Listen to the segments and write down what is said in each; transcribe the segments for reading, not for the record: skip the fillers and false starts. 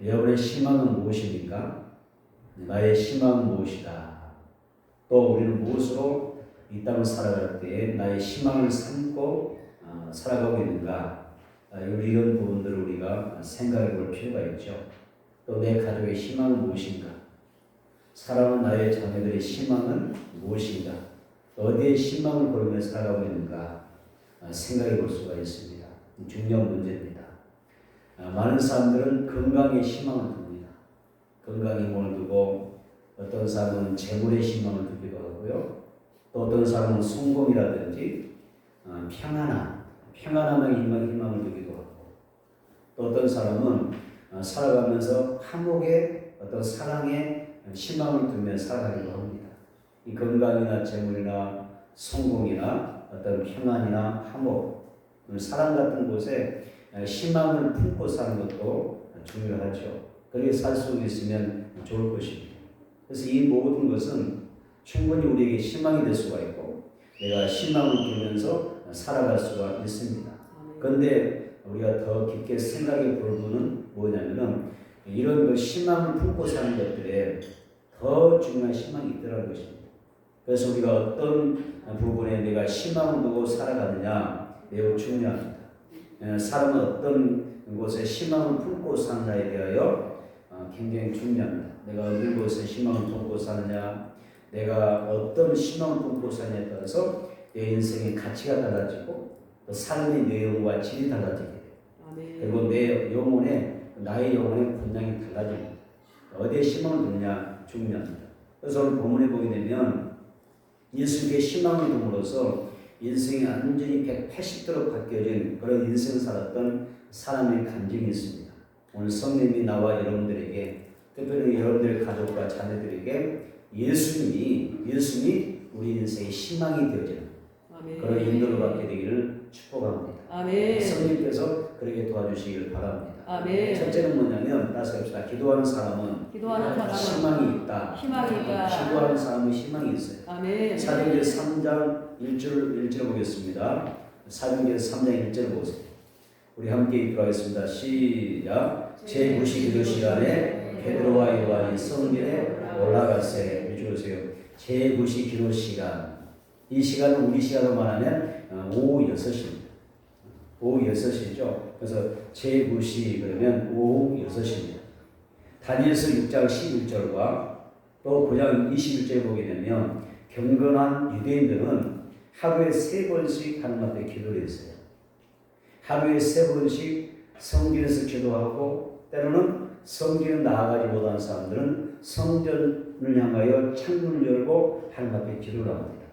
여러분의 희망은 무엇입니까? 나의 희망은 무엇이다. 또 우리는 무엇으로 이 땅을 살아갈 때에 나의 희망을 삼고 살아가고 있는가? 이런 부분들을 우리가 생각해 볼 필요가 있죠. 또 내 가족의 희망은 무엇인가? 사랑하는 나의 자녀들의 희망은 무엇인가? 어디에 희망을 걸며 살아가고 있는가? 생각해 볼 수가 있습니다. 중요한 문제입니다. 많은 사람들은 건강에 희망을 둡니다. 건강에 힘을 두고 어떤 사람은 재물에 희망을 두기도 하고요. 또 어떤 사람은 성공이라든지 평안함에 희망을 두기도 하고 또 어떤 사람은 살아가면서 화목에 어떤 사랑에 희망을 두며 살아가기도 합니다. 이 건강이나 재물이나 성공이나 어떤 평안이나 화목, 사랑 같은 곳에 희망을 품고 사는 것도 중요하죠. 그렇게 살 수 있으면 좋을 것입니다. 그래서 이 모든 것은 충분히 우리에게 희망이 될 수가 있고 내가 희망을 두면서 살아갈 수가 있습니다. 그런데 우리가 더 깊게 생각해 볼 부분은 뭐냐면은 이런 희망을 품고 사는 것들에 더 중요한 희망이 있더라는 것입니다. 그래서 우리가 어떤 부분에 내가 희망을 두고 살아가느냐 매우 중요합니다. 사람은 어떤 곳에 희망을 품고 사느냐에 대하여 굉장히 중요합니다. 내가 어느 곳에 희망을 품고 사느냐, 내가 어떤 희망을 품고 사느냐에 따라서 내 인생의 가치가 달라지고 또 삶의 내용과 질이 달라지게 돼요. 그리고 나의 영혼의 분량이 달라집니다. 어디에 희망을 두느냐 중요합니다. 그래서 오늘 본문에 보게 되면 예수님께 희망을 둠으로써 인생이 완전히 180도로 바뀌어진 그런 인생을 살았던 사람의 감정이 있습니다. 오늘 성령님이 나와 여러분들에게 특별히 여러분들의 가족과 자녀들에게 예수님이 우리 인생의 희망이 되어지는 그런 인도를 받게 되기를 축복합니다. 아멘. 성령님께서 그렇게 도와주시기를 바랍니다. 아멘. 첫째는 뭐냐면 다시 합시다. 기도하는 사람은 희망이 있다. 기도하는 사람은 희망이 있어요. 아멘. 사도행전 3장 1절 보겠습니다. 사도행전 3장 1절 보세요. 우리 함께 읽도록하겠습니다. 시작. 제9시 기도시간에 베드로와 요한이 성전에 올라가세. 읽어주세요. 제9시 기도시간. 이 시간은 우리 시간으로 말하면 오후 6시입니다. 오후 6시죠. 그래서 제9시 그러면 오후 6시입니다. 다니엘서 6장 11절과 또 9장 21절에 보게 되면 경건한 유대인들은 하루에 3번씩 하나님 앞에 기도를 했어요. 하루에 3번씩 성전에서 기도하고 때로는 성전에 나아가지 못한 사람들은 성전을 향하여 창문을 열고 하나님 앞에 기도를 합니다.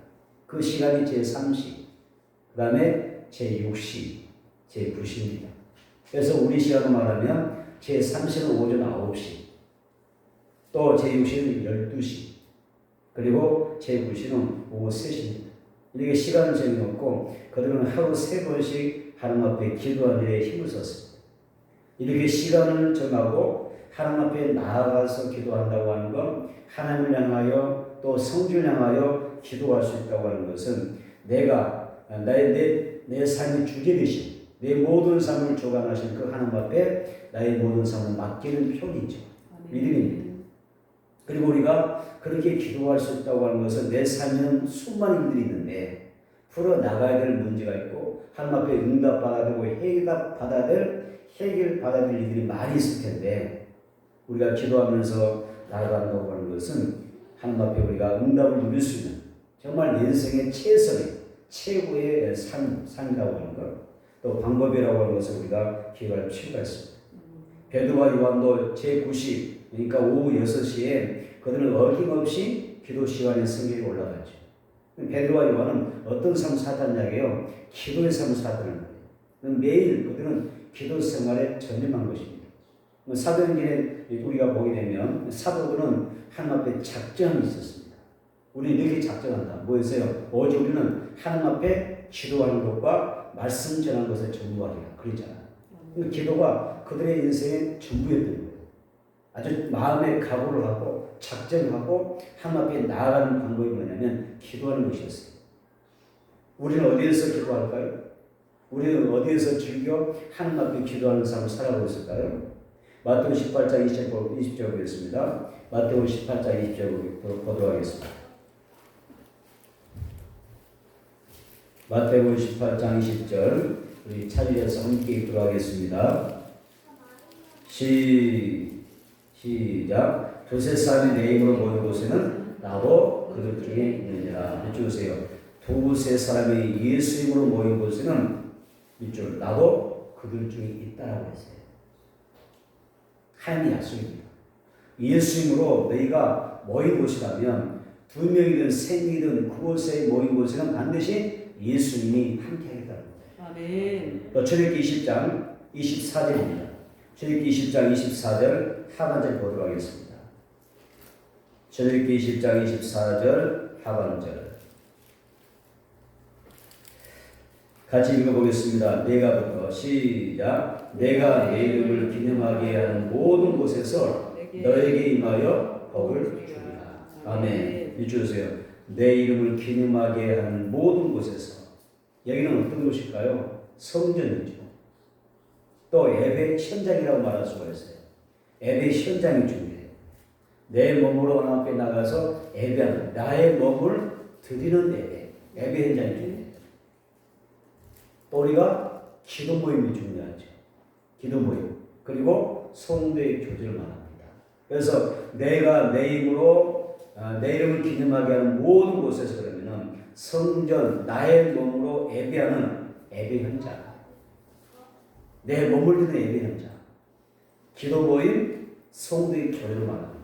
그 시간이 제3시, 그 다음에 제6시, 제9시입니다. 그래서 우리 시간으로 말하면 제3시는 오전 9시, 또 제6시는 12시, 그리고 제9시는 오후 3시입니다. 이렇게 시간을 정해놓고 그들은 하루 3번씩 하나님 앞에 기도하는 일에 힘을 썼습니다. 이렇게 시간을 정하고 하나님 앞에 나아가서 기도한다고 하는 건 하나님을 향하여 또 성전을 향하여 기도할 수 있다고 하는 것은 내가 내 삶의 주제 되신 내 모든 삶을 주관하신 그 하나님 앞에 나의 모든 삶을 맡기는 표기죠. 믿음입니다. 그리고 우리가 그렇게 기도할 수 있다고 하는 것은 내 삶에는 수많은 일들이 있는데 풀어나가야 될 문제가 있고 하나님 앞에 응답받아야 되고 해결받아야 될 일들이 많이 있을 텐데 우리가 기도하면서 나아간다고 하는 것은 하나님 앞에 우리가 응답을 누릴 수 있는 정말 내 인생의 최고의 삶이라고 하는 것 또 방법이라고 하는 것을 우리가 기억할 필요가 있습니다. 베드로와 요한도 제9시 그러니까 오후 6시에 그들은 어김없이 기도 시간에 성경에 올라갔죠. 베드로와 요한은 어떤 삶을 살았냐고요? 기도의 삶을 살았다는 거예요. 매일 그들은 기도 생활에 전념한 것입니다. 사도행전에 우리가 보게 되면 사도들은 하나님 앞에 작정이 있었습니다. 우리 이렇게 작정한다. 뭐였어요? 오직 우리는 하나님 앞에 기도하는 것과 말씀 전하는 것에 전부하리라. 그랬잖아요. 기도가 그들의 인생의 전부였던 거예요. 아주 마음의 각오를 하고 작정하고 하나님 앞에 나아가는 방법이 뭐냐면 기도하는 것이었어요. 우리는 어디에서 기도할까요? 우리는 어디에서 즐겨 하나님 앞에 기도하는 삶을 살아가고 있을까요? 마태복음 18장 20절 보겠습니다. 마태복음 18장 20절 보도록 하겠습니다. 마태복음 18장 20절 우리 차례에서 함께 읽도록 하겠습니다. 시작. 두세 사람이 내 이름으로 모인 곳에는 나도 그들 중에 있느니라. 해주세요. 두세 사람이 예수 이름으로 모인 곳에는 밑줄 나도 그들 중에 있다라고 했어요. 하나님의 약속입니다. 예수 이름으로 너희가 모인 곳이라면 두 명이든 세 명이든 그곳에 모인 곳에는 반드시 예수님이 함께 하겠다는 거예요. 아멘. 또 출애굽기 20장 24절입니다. 출애굽기 20장 24절 하반절 보도록 하겠습니다. 출애굽기 20장 24절 하반절 같이 읽어보겠습니다. 내가부터 시작. 내가 내 이름을 기념하게 하는 모든 곳에서 너에게 임하여 복을 주리라. 아멘. 읽어주세요. 내 이름을 기념하게 하는 모든 곳에서. 여기는 어떤 곳일까요? 성전이죠. 또 예배 현장이라고 말할 수가 있어요. 예배 현장이 중요해요. 내 몸으로 하나님 앞에 나가서 예배하는, 나의 몸을 드리는 예배 현장이 중요해요. 또 우리가 기도 모임이 중요하죠. 기도 모임. 그리고 성도의 교제를 말합니다. 그래서 내가 내 이름으로 내 이름을 기념하게 하는 모든 곳에서 그러면은 성전, 나의 몸으로 예배하는 예배 현장, 내 몸을 드는 예배 현장, 기도 모임, 성도의 교제를 말합니다.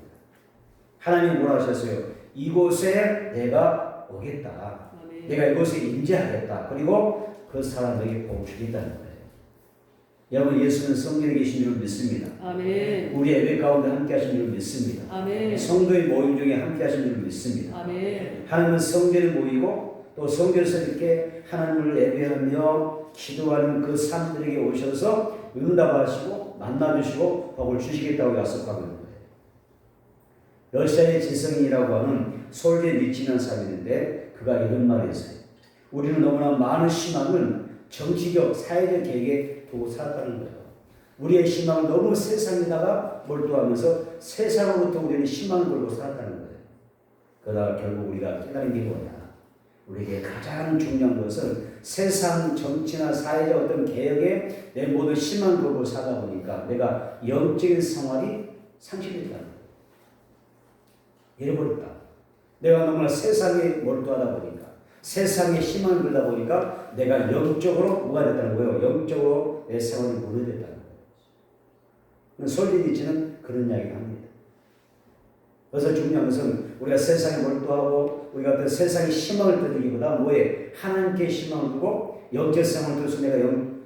하나님이 뭐라 하셨어요? 이곳에 내가 오겠다. 아멘. 내가 이곳에 임재하겠다. 그리고 그 사람에게 복을 주겠다는 거예요. 여러분, 예수는 성전에 계신 줄 믿습니다. 아멘. 우리 예배 가운데 함께 하신 줄 믿습니다. 아멘. 성도의 모임 중에 함께 하신 줄 믿습니다. 아멘. 하나님은 성전에 모이고 또 성전에서 이렇게 하나님을 예배하며 기도하는 그 사람들에게 오셔서 응답하시고 만나주시고 복을 주시겠다고 약속하고 있는 거예요. 러시아의 지성인이라고 하는 솔제 니치라는 사람이 있는데 그가 이런 말을 했어요. 우리는 너무나 많은 희망을 정치적, 사회적 계획에 두고 살았다는 거예요. 우리의 희망은 너무 세상에다가 몰두하면서 세상으로부터 우리는 희망을 걸고 살았다는 거예요. 그러다가 결국 우리가 깨달은 게 뭐냐. 우리에게 가장 중요한 것은 세상 정치나 사회적 어떤 개혁에 내 모든 희망을 걸고 살다 보니까 내가 영적인 생활이 상실됐다는 거예요. 잃어버렸다. 내가 너무나 세상에 몰두하다 보니까 세상에 희망을 걸다 보니까 내가 영적으로 뭐가 됐다는 거예요? 영적으로 내 생활이 무너졌다는 거예요. 솔리니치는 그런 이야기를 합니다. 그래서 중요한 것은 우리가 세상에 몰두하고 우리가 어떤 세상의 희망을 드리기보다 뭐에 하나님께 희망을 두고 영적 생활을 통해서 내가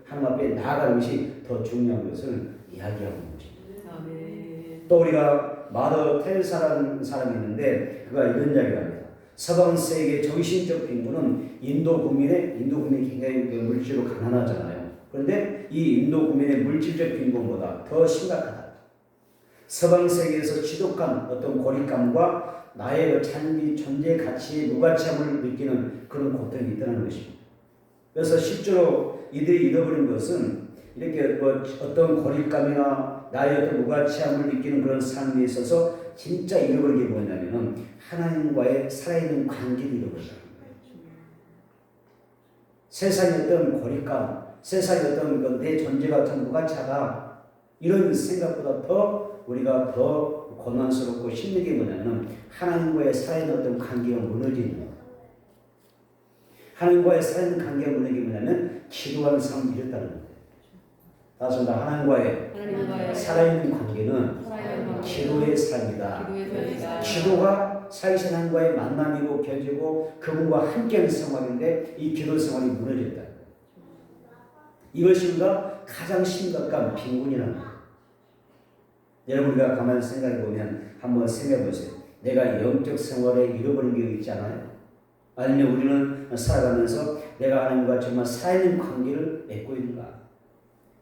하나님 앞에 나아가는 것이 더 중요한 것을 이야기하는 것입니다. 아멘. 또 우리가 마더 테레사라는 사람이 있는데 그가 이런 이야기를 합니다. 서방 세계의 정신적 빈곤은 인도 국민이 굉장히 물질로 가난하잖아요. 그런데 이 인도 국민의 물질적 빈곤보다 더 심각하다. 서방 세계에서 지독한 어떤 고립감과 나의 자기 존재 가치의 무가치함을 느끼는 그런 고통이 있다는 것입니다. 그래서 실제로 이들이 잃어버린 것은 이렇게 어떤 고립감이나 나의 어떤 무가치함을 느끼는 그런 삶에 있어서 진짜 잃어버린 게 뭐냐면은 하나님과의 살아있는 관계를 잃어버린다는 거예요. 세상의 어떤 고립감, 세상의 어떤 내 존재가 좀 무가치하다 이런 생각보다 더 우리가 더 고난스럽고 힘든 게 뭐냐면 하나님과의 살아있는 어떤 관계가 무너지는 거예요. 하나님과의 살아있는 관계가 무너지는 게 뭐냐면 기도하는 사람을 잃었다는 거예요. 다시 한번 하나님과의 살아있는 관계는 기도의 삶이다. 기도가 살아계신 하나님과의 만남이고 교제고 그분과 함께하는 생활인데 이 기도 생활이 무너졌다. 이것이 우리가 가장 심각한 빈곤이라는 거예요. 여러분 우리가 가만히 생각해 보면 한번 생각해 보세요. 내가 영적 생활에 잃어버린 게 있지 않아요? 아니면 우리는 살아가면서 내가 하나님과 정말 살아있는 관계를 맺고 있는가?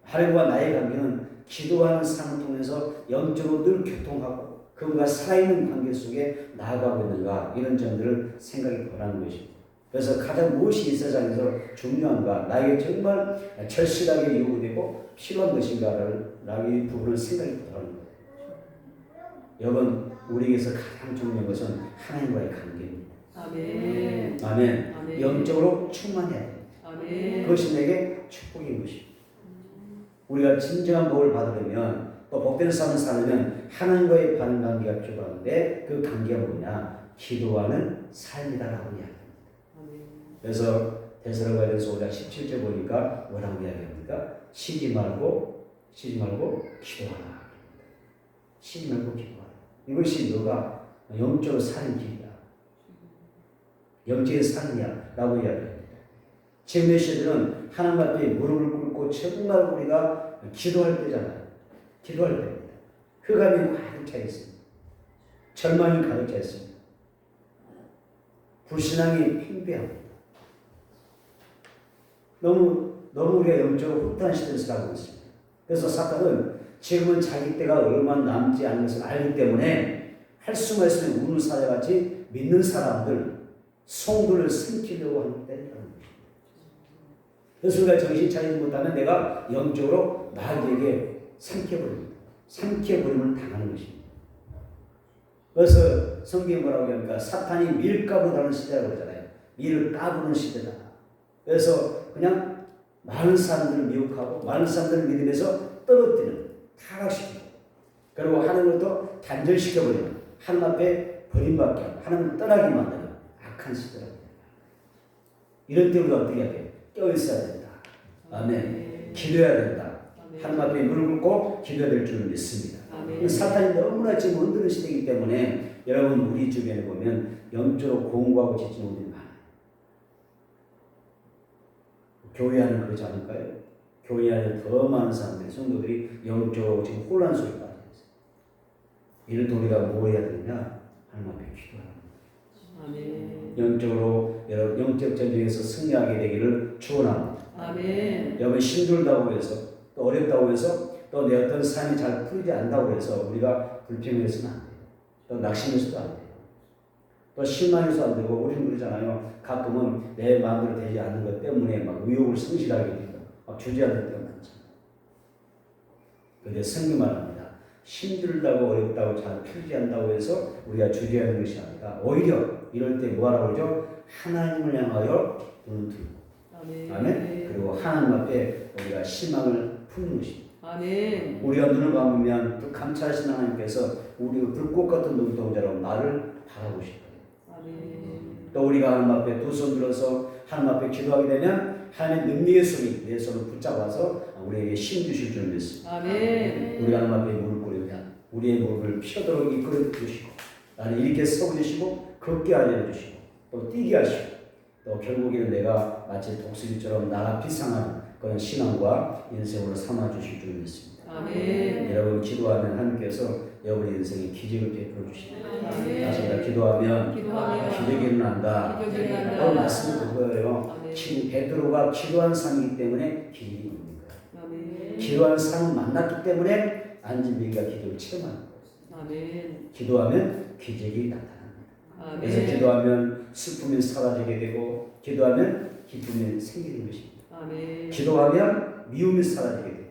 하나님과 나의 관계는 기도하는 삶을 통해서 영적으로 늘 교통하고 그분과 살아있는 관계 속에 나아가고 있는가 이런 점들을 생각해 보라는 것입니다. 그래서 가장 무엇이 이 세상에서 중요한가, 나에게 정말 절실하게 요구되고 필요한 것인가를 나의 부분을 생각해 보라는 거예요. 여러분, 우리에게서 가장 중요한 것은 하나님과의 관계입니다. 아멘. 아멘. 아멘. 영적으로 충만해야 돼요. 아멘. 그것이 내게 축복인 것입니다. 우리가 진정한 복을 받으려면 또 복된 삶을 살려면 하나님과의 바른 관계가 필요한데 그 관계가 뭐냐? 기도하는 삶이다라고 이야기합니다. 그래서 데살로니가전서 5장 17절 보니까 뭐라고 이야기합니까? 쉬지 말고 기도하라. 쉬지 말고 기도하라. 이것이 너가 영적으로 사는 길이야. 영적인 삶이야 라고 이야기합니다. 지금의 시대는 하나님 앞에 무릎을 꿇고 정말 우리가 기도할 때잖아요. 기도할 때입니다. 흑암이 가득 차 있습니다. 절망이 가득 차 있습니다. 불신앙이 팽배합니다. 너무 우리가 영적으로 후퇴한 시대를 살아가고 있습니다. 그래서 사탄은 지금은 자기 때가 얼마 남지 않은 것을 알기 때문에 할 수만 있으면 우는 사자같이 믿는 사람들, 성도를 삼키려고 하는 때라는 것입니다. 그래서 우리가 정신 차리지 못하면 내가 영적으로 나에게 삼켜버립니다. 삼켜버림을 당하는 것입니다. 그래서 성경이 뭐라고 합니까? 사탄이 밀가루 다는 시대라고 그러잖아요. 밀을 까부는 시대다. 그래서 그냥 많은 사람들을 미혹하고 많은 사람들을 믿음에서 떨어뜨리는, 타락시키고, 그리고 하나님으로부터 단절시켜버리는, 하나님 앞에 버림받게 하고 하나님을 떠나게 만드는 악한 시대라고. 이런 때 우리가 어떻게 해야 돼? 깨어있어야 된다. 아멘. 기도해야 된다. 하나님 앞에 무릎 꿇고 기도해야 될 줄 믿습니다. 사탄이 너무나 지금 흔드는 시대이기 때문에 여러분 우리 주변에 보면 영적으로 공부하고 지치는 분들이 많아요. 교회 안은 그러지 않을까요? 교회 안에 더 많은 사람들이, 성도들이 영적으로 지금 혼란 속에 빠져 있어요. 이럴 때 우리가 뭐 해야 되냐? 하나님 앞에 기도하는 거예요. 영적으로 여러분 영적 전쟁에서 승리하게 되기를 축원합니다. 아멘. 여러분 힘들다고 해서 또 어렵다고 해서 또 내 어떤 삶이 잘 풀리지 않다고 해서 우리가 불평해서는 안 돼요. 또 낙심해서도 안 돼요. 또 실망해서 안 되고, 우리는 그러잖아요. 가끔은 내 마음대로 되지 않는 것 때문에 막 의욕을 성실하게 되고 막 주저하는 때가 많잖아요. 그런데 성경 말합니다. 힘들다고 어렵다고 잘 풀리지 않는다고 해서 우리가 주저하는 것이 아니라 오히려 이럴 때 뭐하라고 그러죠? 하나님을 향하여 눈을 들고, 아멘. 그리고 하나님 앞에 우리가 희망을 품는 것입니다. 아멘. 우리가 눈을 감으면 그 감찰하신 하나님께서 우리 불꽃 같은 눈동자로 나를 바라보실 거예요. 아멘. 또 우리가 하나님 앞에 두 손 들어서 하나님 앞에 기도하게 되면 하나님의 능력의 손이 내 손을 붙잡아서 우리에게 힘 주실 줄 믿습니다. 아멘. 우리가 하나님 앞에 무릎 꿇으면 우리의 무릎을 피어도록 이끌어 주시고, 나를 이렇게 세워주시고 걷게 알려주시고 또 뛰게 하시고, 또 결국에는 내가 마치 독수리처럼 나라 비상하는 그런 신앙과 인생으로 삼아주실 줄 믿습니다. 아멘. 여러분 기도하면 하나님께서 여러분의 인생에 기적을 베풀어 주십니다. 아멘. 다시 한번 기도하면 기적이 일어난다. 기적이 일어난다. 그런 말씀이 그거예요. 베드로가 기도한 삶이기 때문에 기적이 있는 거예요. 아멘. 기도한 삶을 만났기 때문에 안진뱅이가 기적을 체험하는 거예요. 아멘. 기도하면 기적이 나타납니다. 아멘. 그래서 기도하면 슬픔이 사라지게 되고, 기도하면 기쁨이 생기는 것입니다. 아멘. 기도하면 미움이 사라지게 되고,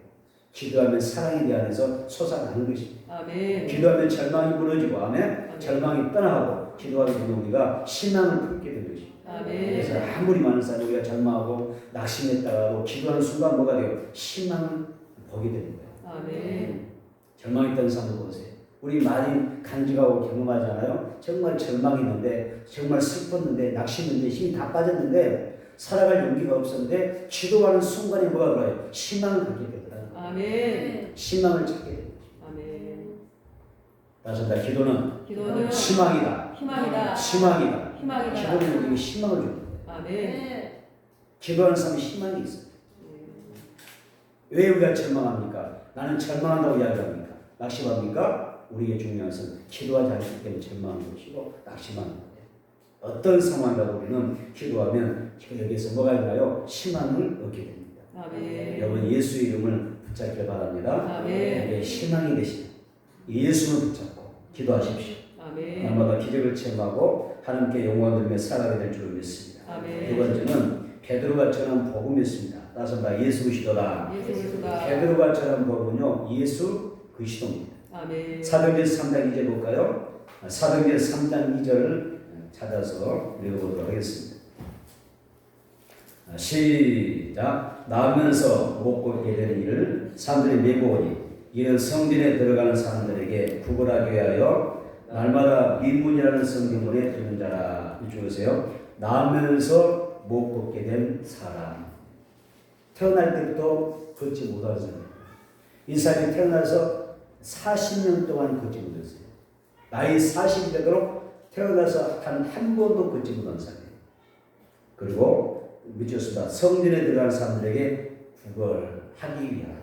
기도하면 사랑이 내 안에서 솟아나는 것입니다. 아멘. 기도하면 절망이 무너지고, 아멘. 절망이 떠나가고, 기도하게 되면 우리가 희망을 품게 되는 것입니다. 아멘. 그래서 아무리 많은 사람이 우리가 절망하고 낙심했다가도 기도하는 순간 뭐가 돼요? 희망을 보게 되는 거예요. 아멘. 절망했던 사람도 보세요. 우리 많이 간직하고 경험하잖아요. 정말 절망했는데, 정말 슬펐는데, 낙심했는데, 힘이 다 빠졌는데, 살아갈 용기가 없었는데 기도하는 순간에 뭐가 들어요? 희망을 갖게 되더라고요. 아멘. 희망을 찾게 됩니다. 아멘. 다시 한번 기도는 희망이다. 희망이다. 희망이다. 희망이다. 기도는 우리에게 희망을 주는 거예요. 아멘. 기도하는 사람이 희망이 있어요. 왜 우리가 절망합니까? 나는 절망한다고 이야기합니까? 낙심합니까? 우리에게 중요한 것은 기도하지 않기 때문에 절망하는 것이고 낙심하는 거예요. 어떤 상황이라도 우리는 기도하면 여기에서 뭐가 있나요? 희망을 얻게 됩니다. 아멘. 여러분 예수의 이름을 붙잡길 바랍니다. 아멘. 희망이 되시는 예수를 붙잡고 기도하십시오. 아멘. 날마다 기적을 체험하고 하나님께 영광을 돌며 살아가게 될 줄 믿습니다. 아멘. 두 번째는 베드로가 전한 복음이었습니다. 따라서 나 예수 그리스도다. 예수 그리스도다. 베드로가 전한 복음은요 예수 그리스도입니다. 아멘. 사도행전 3장 2절 볼까요? 사도행전 3장 2절을 찾아서 읽어보도록 하겠습니다. 시작. 나오면서 못 걷게 되는 일을 사람들이 메모하니 이는 성전에 들어가는 사람들에게 구걸하게 하여 날마다 민문이라는 성경문에 듣는 자라. 이쪽에서요. 나오면서 못 걷게 된 사람. 태어날 때부터 걷지 못하는 사람. 이 사람이 태어나서 40년 동안 걷지 못했어요. 나이 40이 되도록 태어나서 단 한 번도 걷지 못한 사람이에요. 그리고 미쳤습니다. 성전에 들어가는 사람들에게 구걸하기 위하여.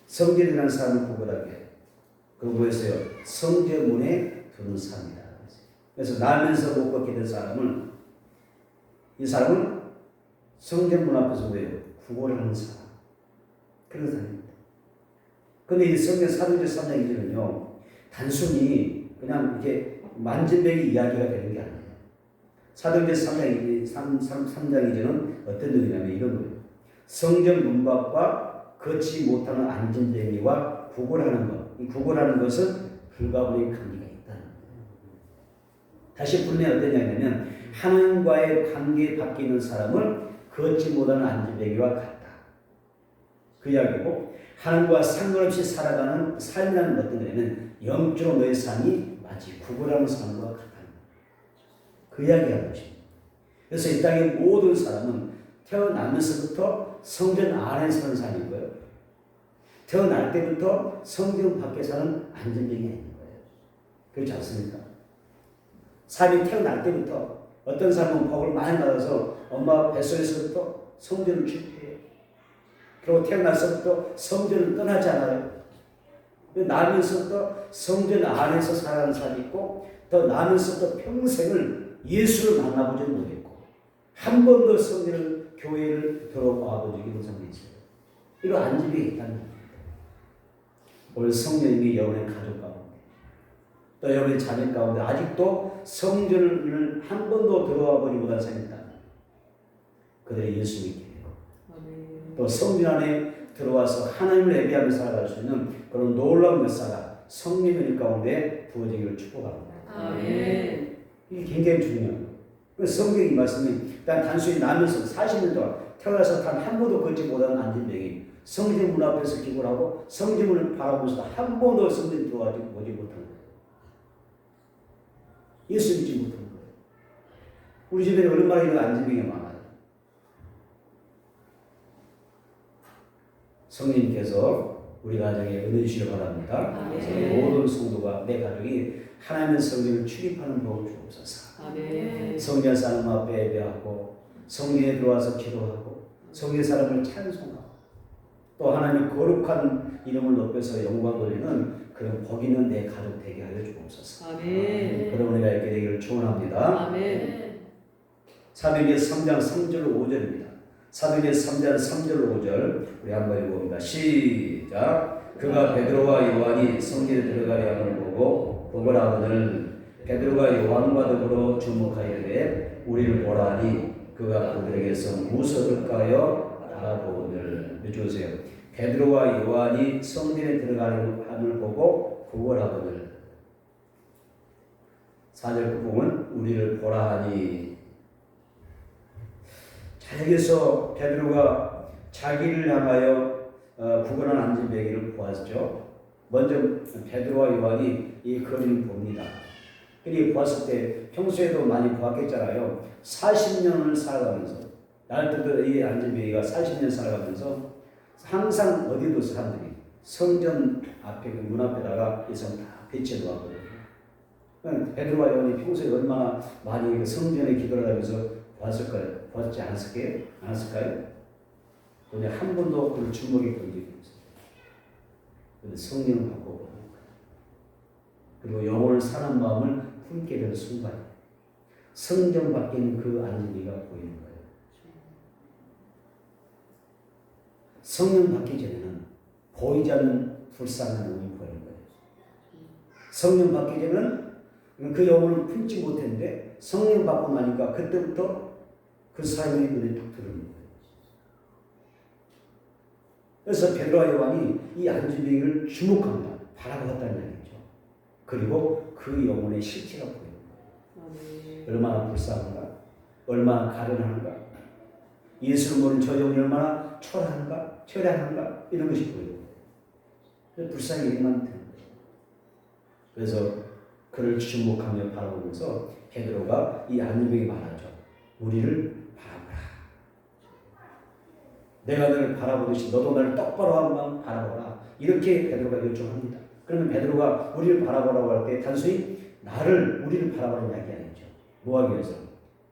성전에 들어가는 사람을 구걸하게 해요. 그리고 뭐였어요? 성전문에 두는 사람이다. 그래서 나면서 못 걷게 된 사람은 이 사람은 성전문 앞에서 왜요? 구걸하는 사람. 그런 사람입니다. 근데 이 성경 사도행전 3장 2절은요, 단순히 그냥 이렇게 만진백이 이야기가 되는 게 아니에요. 사도행전 3장 2절은 어떤 의미냐면 이런 거예요. 성전 문 밖과 걷지 못하는 안진뱅이와 구걸하는 것. 이 구걸하는 것은 불가분의 관계가 있다는 거예요. 다시 불면 어떠냐면 하나님과의 관계 밖에 있는 사람은 걷지 못하는 안진뱅이와 같다. 그 이야기고 하나님과 상관없이 살아가는 삶이라는 어떤 거냐면 영적으로 너의 삶이 마치 구걸하는 삶과 같다는 거예요. 그 이야기하는 것입니다. 그래서 이 땅의 모든 사람은 태어나면서부터 성전 안에 사는 사람이고요. 태어날 때부터 성전 밖에 사는 안전병이 있는 거예요. 그렇지 않습니까? 사람이 태어날 때부터 어떤 사람은 복을 많이 받아서 엄마 뱃속에서부터 성전을 출퇴해요. 그리고 태어나서부터 성전을 떠나지 않아요. 나면서부터 성전 안에서 살아가는 사람이 있고 또 나면서부터 평생을 예수를 만나보지 못했고 한 번도 성전을 교회를 들어와 본 적이 없는 사람이 있어요. 이런 안집이 있다는 겁니다. 오늘 성령님이 여러분의 가족 가운데 또 여러분의 자녀 가운데 아직도 성전을 한 번도 들어와 보지 못한 사람이 있다. 그들이 예수 믿게 되고 또 성전 안에 들어와서 하나님을 예배하며 살아갈 수 있는 그런 놀라운 역사가 성령의 가운데 부어지기를 축복합니다. 아멘. 이게 굉장히 중요해요. 성경이 말씀이 단순히 나면서 40년 동안 태어나서 단 한 번도 걷지 못하는 안진뱅이 성전 문 앞에서 기도를 하고 성전문을 바라보면서 한 번도 성전 들어가지 보지 못한 거예요. 예수 믿지 못한 거예요. 우리 집에 얼마나 이런 안진뱅이가 많아요. 성령님께서 우리 가정에 은혜 주시기 바랍니다. 그래서 모든 성도가 내 가족이 하나님의 성전을 출입하는 법을 주옵소서. 아멘. 성전 사람 앞에 예배하고 성전에 들어와서 기도하고 성전 사람을 찬송하고 또 하나님의 거룩한 이름을 높여서 영광 돌리는 그런 복 있는 내 가족 되게 하여 주옵소서. 아멘. 그런 은혜가 있게 되기를 축원합니다. 아멘. 사도행전 3장 3절 5절입니다. 사도행전 3장 3절 5절 우리 한번 읽어봅니다. 시작. 그가 베드로와 요한이 성전에 들어가려 함을 보고 보거라거늘 베드로가 요한과 더불어 주목하여되 우리를 보라 하니 그가 그들에게서 무엇을까요? 알아보거늘. 여쭈세요. 베드로와 요한이 성전에 들어가려 함을 보고 보거라거늘. 4절 부분은 우리를 보라 하니. 자, 여기서 베드로가 자기를 향하여 구걸한 안진뱅이를 보았죠. 먼저 베드로와 요한이 이 그림을 봅니다. 그리고 보았을 때 평소에도 많이 보았겠잖아요. 40년을 살아가면서 나를 이 안진뱅이가 40년 살아가면서 항상 어디도 사람들이 성전 앞에 그 문 앞에다가 이 사람 다 배치해 놓았거든요. 베드로와 요한이 평소에 얼마나 많이 그 성전에 기도를 하면서 보았을까요? 보았지 않았을까요? 근데 한 번도 그걸 주목에 본 적이 없어요. 근데 성령을 받고 보는 거예요. 그리고 영혼을 사는 마음을 품게 되는 순간 성전 밖에 있는 그 안진뱅이가 보이는 거예요. 성령 받기 전에는 보이지 않는 불쌍한 영이 보이는 거예요. 성령 받기 전에는 그 영혼을 품지 못했는데 성령 받고 나니까 그때부터 그 사람의 눈에 딱 들어오는 거예요. 그래서 베드로와 요한이 이 안진뱅이를 주목합니다. 바라보았다는 얘기죠. 그리고 그 영혼의 실체가 보여요. 얼마나 불쌍한가, 얼마나 가련한가, 예수를 모르는 저 영혼이 얼마나 초라한가, 처량한가 이런 것이 보여요. 불쌍히 얘기만 되는 거예요. 그래서 그를 주목하며 바라보면서 베드로가 이 안진뱅이에게 말하죠. 우리를 바라보라. 내가 너를 바라보듯이 너도 나를 똑바로 한번 바라보라. 이렇게 베드로가 요청합니다. 그러면 베드로가 우리를 바라보라고 할 때 단순히 우리를 바라보라는 이야기 아니죠. 뭐 하기 위해서?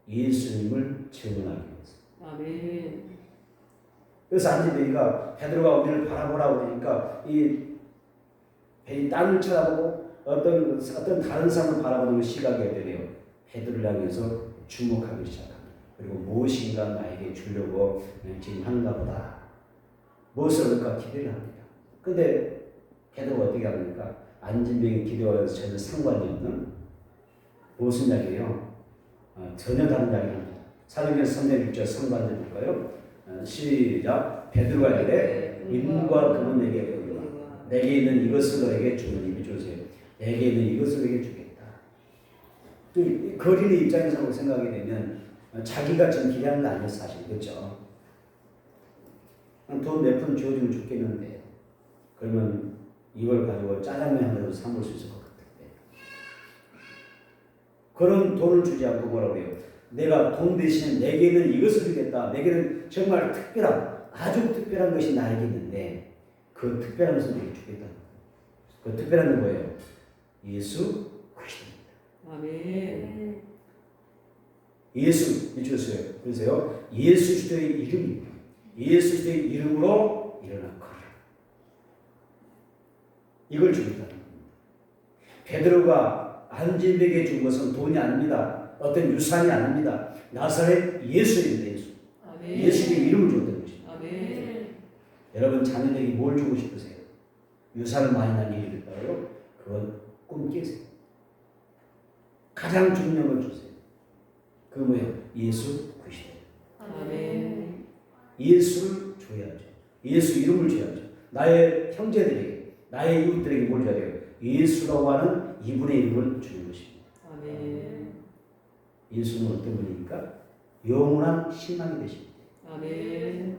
예수님을 증언하기 위해서. 아멘. 그래서 안진뱅이가 베드로가 우리를 바라보라고 그러니까 이 땅을 쳐다보고 어떤 다른 사람을 바라보는 시각이 되네요. 베드로를 향해서 주목하기 시작합니다. 그리고 무엇인가 나에게 주려고 지금 하는가 보다. 무엇을 얻을까 기대를 합니다. 근데 베드로가 어떻게 합니까? 안진뱅이 기대와는 전혀 상관이 없는 무슨 이야기예요? 전혀 다른 이야기입니다. 사도행전 3장 6절 상반절 볼까요? 시작. 베드로가 이르되 인과 금은 내게 없노라. 내게 있는 이것을 너에게 주노니 주세요. 내게 있는 이것을 너에게 주겠다. 거리의 입장에서 생각하게 되면 자기가 지금 기대하는 거 아니에요, 사실. 그렇죠? 돈 몇 푼 주어주면 좋겠는데 그러면 이걸 가지고 짜장면 한 그릇 사 먹을 수 있을 것 같은데 그런 돈을 주지 않고 뭐라고 해요? 내가 돈 대신에 내게는 이것을 주겠다. 내게는 정말 특별한, 아주 특별한 것이 나에게 있는데 그 특별한 것을 내게 주겠다. 그 특별한 건 뭐예요? 예수 그리스도입니다. 아멘. 예수 해주세요. 그러세요. 예수 그리스도의 이름입니다. 예수 그리스도의 이름으로 일어나 걸어라. 이걸 주겠다는 겁니다. 베드로가 안진뱅이에게 준 것은 돈이 아닙니다. 어떤 유산이 아닙니다. 나사렛 예수입니다. 예수. 아멘. 예수의 이름을 줬다는 것입니다. 아멘. 여러분 자녀에게 뭘 주고 싶으세요? 유산을 많이 남기겠다고요? 그건 꿈 깨세요. 가장 중요한 걸 주세요. 그 뭐예요? 예수 그리스도. 아멘. 예수를 줘야죠. 예수 이름을 줘야죠. 나의 형제들에게, 나의 이웃들에게 뭘 줘야 돼요? 예수라고 하는 이분의 이름을 주는 것입니다. 아멘. 예수는 어떤 분입니까? 영원한 희망이 되십니다. 아멘.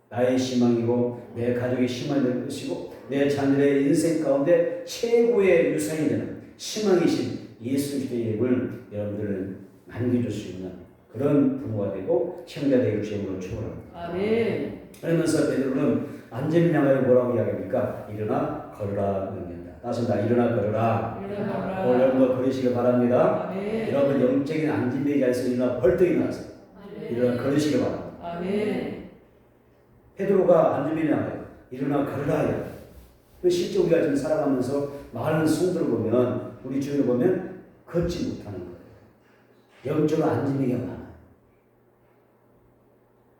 나의 희망이고 내 가족의 희망이 될 것이고 내 자녀의 인생 가운데 최고의 유산이 되는 희망이신 예수 그리스도의 이름을 여러분들은 남겨줄 수 있는 그런 부모가 되고 형제가 되기를 주님으로 축원합니다. 아멘. 그러면서 베드로는 안진뱅이를 향하여 뭐라고 이야기합니까? 일어나 걸으라 명령한다. 따라서 일어나 걸으라. 일어나라. 오늘 여러분도 걸으시기 바랍니다. 아멘. 여러분 영적인 안진뱅이 자리에서 일어나 벌떡 일어나세요. 일어나 걸으시기 바랍니다. 아멘. 베드로가 안진뱅이를 향하여 일어나 걸으라. 실제 우리가 지금 살아가면서 많은 성도를 보면 우리 주위를 보면 걷지 못하는 거예요. 영적으로 안진뱅이가 많아요.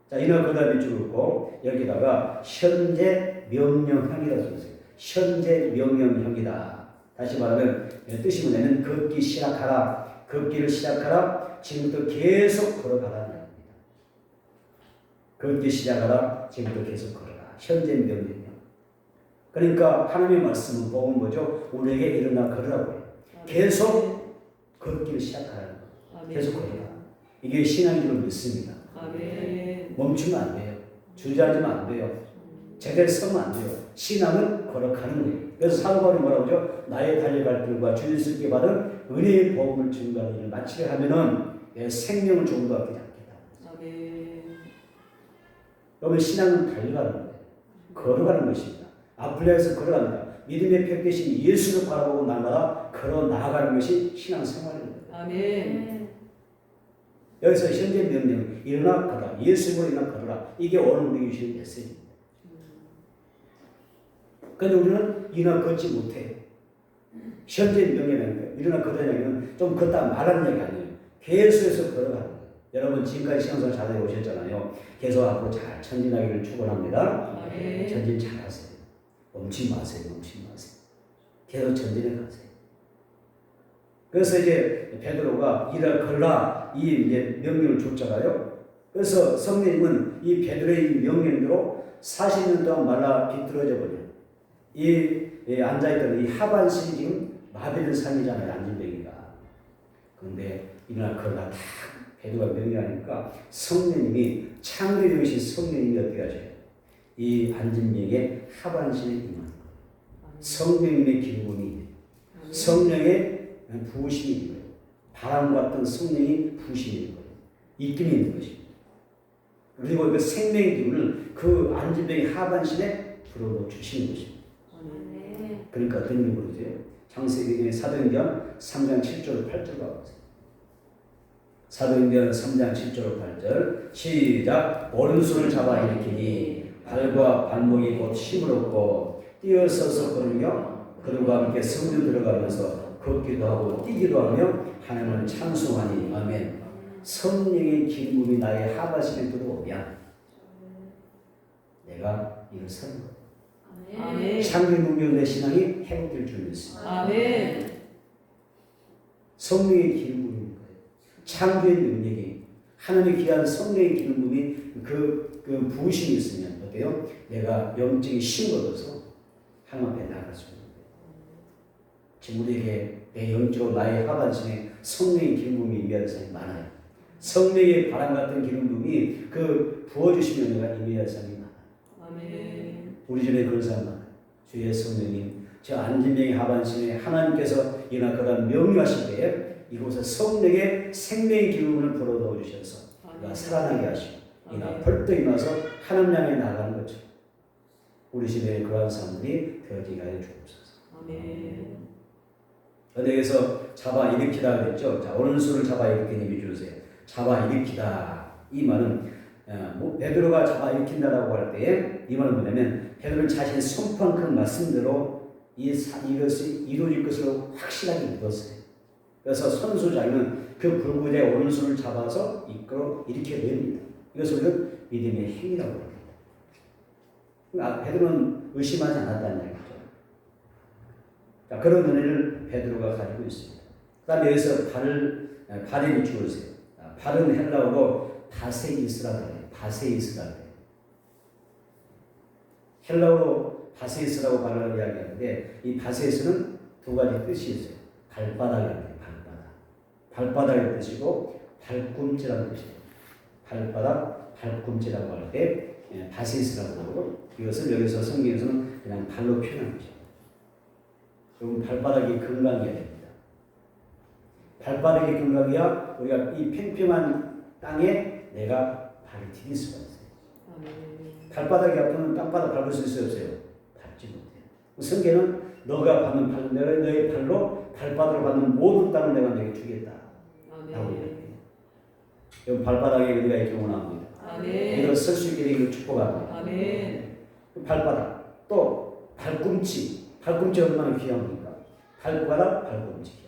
자, 일어나 걸으라 밑줄을 긋고 여기다가 현재 명령형이라고 써주세요. 현재 명령형이다. 다시 말하면 뜻이 뭐냐면 걷기 시작하라. 걷기를 시작하라. 지금부터 계속 걸어가라는 얘기입니다. 걷기 시작하라. 지금부터 계속 걸어라. 현재 명령형. 그러니까 하나님의 말씀은 복은 뭐죠? 우리에게 일어나 걸으라고 해요. 계속 걷기를 시작하라는 거예요. 계속 걸어라. 이게 신앙인 줄 믿습니다. 아멘. 멈추면 안 돼요. 주저하지면 안 돼요. 제대로 서면 안 돼요. 신앙은 걸어가는 거예요. 그래서 사도 바울이 뭐라고 하죠? 나의 달려갈 길과 주 예수께 받은 은혜의 복음을 증거하는 일을 마치려 하면은 내 생명을 조금도 아끼지 않겠다. 아멘. 여러분 신앙은 달려가는 거예요. 걸어가는 것입니다. 앞으로에서 걸어갑니다. 믿음의 표 되신 예수를 바라보고 날마다 걸어 나아가는 것이 신앙 생활입니다. 아멘. 여기서 현재 명령 일어나 걸어라. 예수로 일어나 걸어라. 이게 오늘 우리에게 주신 메시지입니다. 그런데 우리는 일어나 걷지 못해요. 현재 명령은 일어나 걸으라는 좀 걷다 말하는 얘기 아니에요. 계속해서 걸어가는 거예요. 여러분 지금까지 신앙생활 잘 해오셨잖아요. 계속 앞으로 잘 전진하기를 축원합니다. 아멘. 전진 잘하세요. 멈추지 마세요. 멈추지 마세요. 계속 전진해 가세요. 그래서 이제 베드로가 이라 걸라 이 이제 명령을 줬잖아요. 그래서 성령님은 이 베드로의 명령대로 40년 동안 말라 비틀어져 버려. 이 앉아있던 이 하반신이 지금 마비된 삶이잖아요. 안진뱅이가. 그런데 이날 걸라 딱 베드로가 명령하니까 성령님이 창조주이신 성령님이 어떻게 하셔요? 이 안진뱅이의 하반신에 임하는 거예요. 성령님의 기름이 성령의 부으심이 있는 거예요. 바람 같은 성령이 부으심이 있는 거예요. 입김이 있는 것입니다. 그리고 그 생명의 기운을 그 안진뱅이 하반신에 불어넣어 주시는 것입니다. 그러니까 어떤 일이 벌어져요? 창세기 사도행전 3장 7절 8절 가보세요. 사도행전 3장 7절 8절 시작. 오른손을 잡아 일으키니 발과 발목이 곧 힘을 얻고 뛰어서서 걸으며 그들과 함께 성전 들어가면서 걷기도 하고 뛰기도 하며 하나님을 찬송하니 아멘. 성령의 기름이 나의 하반신에 들어오면 내가 이걸 사는 거예요. 아멘. 창조 능력 내 신앙이 회복될 줄 믿습니다. 아멘. 성령의 기름 부음인 거예요. 창조의 능력이 하나님의 귀한 성령의 기름 부음이 그 부으심이 있으면 어때요? 내가 영적인 힘을 얻어서 하나님 앞에 나갈 수 있는 거예요. 지금 우리에게 내 영적으로 나의 하반신에 성령의 기름 부음이 임하는 사람이 많아요. 성령의 바람 같은 기름 부음이 그 부어주시면 내가 임하는 사람이 많아요. 아멘. 우리 집에 그런 사람 많아요. 주의 성령님, 저 안진뱅이 하반신에 하나님께서 이나 그런 명령하실 때에 이곳에 성령의 생명의 기름을 불어넣어 주셔서 우리가 살아나게 하시고 이나 벌떡 일어나서 하나님 향해 나가는 거죠. 우리 집에 그러한 사람들이 되어지게 하여 주옵소서. 아멘. 여기서 잡아 일으키다 그랬죠. 자, 오른손을 잡아 일으키는 힘이 주세요. 잡아 일으키다. 이 말은 베드로가 잡아 일으킨다라고 할 때에 이 말은 뭐냐면 베드로는 자신의 선포한 그 말씀대로 이것이 이루어질 것으로 확실하게 믿었어요. 그래서 선수자는 그 불구대 오른손을 잡아서 이끌어 일으켜냅니다. 이것을 우리는 믿음의 행위라고 합니다. 베드로는 의심하지 않았다는 얘기죠. 자, 그런 은혜를 베드로가 가지고 있습니다. 그 다음에 여기서 발에 비추어주세요. 발은 헬라어로 바세이스라고 해요. 바세이스라고 해요. 헬라어로 바세이스라고 발음을 이야기하는데 이 바세이스는 두 가지 뜻이 있어요. 발바닥이라는 거예요. 발바닥의 뜻이고 발꿈치라는 뜻이에요. 발바닥, 발꿈치라고 할 때 바세이스라고 하고 이것을 여기서 성경에서는 그냥 발로 표현한 거죠. 여러분 발바닥이 건강해야 됩니다. 발바닥이 건강해야 우리가 이 평평한 땅에 내가 발을 디딜 수가 있어요. 발바닥이 아프면 땅바닥 밟을 수 있어요, 없어요? 밟지 못해요. 성경은 너가 밟는 발, 내가 너의 발로 발바닥을 밟는 모든 땅을 내가 너에게 주겠다. 라고 이야기해요. 여러분 발바닥에 우리가 이렇게 원합니다. 이걸 쓸 수 있게 되기를 축복합니다. 발바닥, 또 발꿈치. 발꿈치 얼마나 귀합니까? 발바닥, 발꿈치 귀합니다.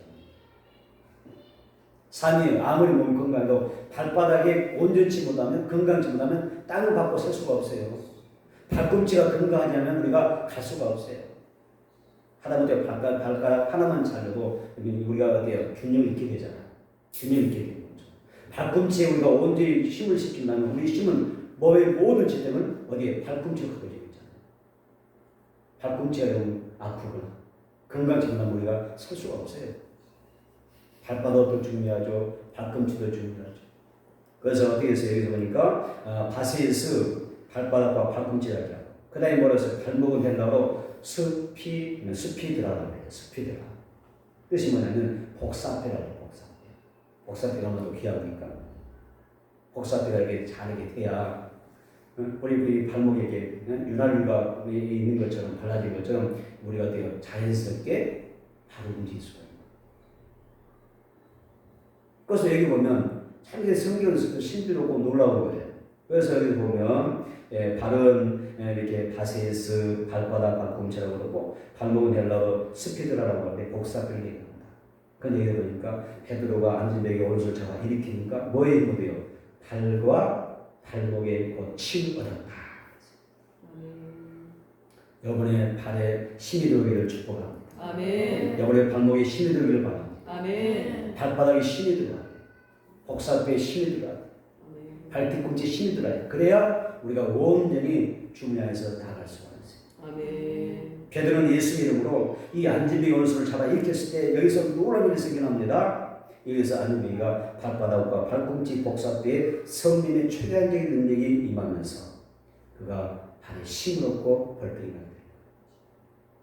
삶이 아무리 몸이 건강해도 발바닥에 온전치 못하면 건강치 못하면 땅을 밟고 설 수가 없어요. 발꿈치가 건강하냐면 우리가 갈 수가 없어요. 하다못해 발가락 하나만 잘려도 우리가 어때요? 균형을 잃게 되잖아요. 균형을 잃게 되는 거죠. 발꿈치에 우리가 온전히 힘을 시킨다면 우리 힘은 몸의 모든 지점은 어디에? 발꿈치가 가져지고 있잖아요. 발꿈치가 여러분 아프거나 건강치 못하면 우리가 설 수가 없어요. 발바닥도 중요하죠. 발꿈치도 중요하죠. 그래서 어떻게 해서 여기서 보니까 바세스 발바닥과 발꿈치라고 하고 그 다음에 뭐라 했어요? 발목은 헬라어로 스피드라고 해요. 스피드라. 뜻이 뭐냐면 복사대라고 해요. 복사대가 뭐또 귀합니까? 복사대가 이렇게 잘하게 돼야 우리 발목에 윤활유가 있는 것처럼 발라진 것처럼 우리가 어때요? 자연스럽게 발을 움직일 수가 있는 거예요. 그래서 여기 보면 참 성경은 신비롭고 놀라운 거예요. 그래서 여기 보면 발은 이렇게 바세스 발바닥 발꿈치라고 그러고 발목은 헬라어로 스피드라고 하는데 복사를 얘기합니다. 그런데 여기 보니까 베드로가 안진뱅이 오른손을 잡아 일으키니까 뭐에 힘을 돼요? 발과 발목에 곧 힘을 얻었다. 여러분의 발에 힘이 들기를 축복합니다. 여러분의 발목에 힘이 들기를 바랍니다. 아멘. 발바닥에 힘이 들어야 돼. 복사뼈에 힘이 들어야 돼. 아멘. 발뒤꿈치에 힘이 들어야 돼. 그래야 우리가 온전히 주님 향해서 나아갈 수가 있어요. 아멘. 베드로는 예수 이름으로 이 안진뱅이 원수를 잡아 일으켰을 때 여기서 놀라운 일이 생겨납니다. 여기서 안진뱅이가 발바닥과 발꿈치 복사뼈에 성령의 최대한적인 능력이 임하면서 그가 발에 힘을 얻고 벌떡 일어납니다.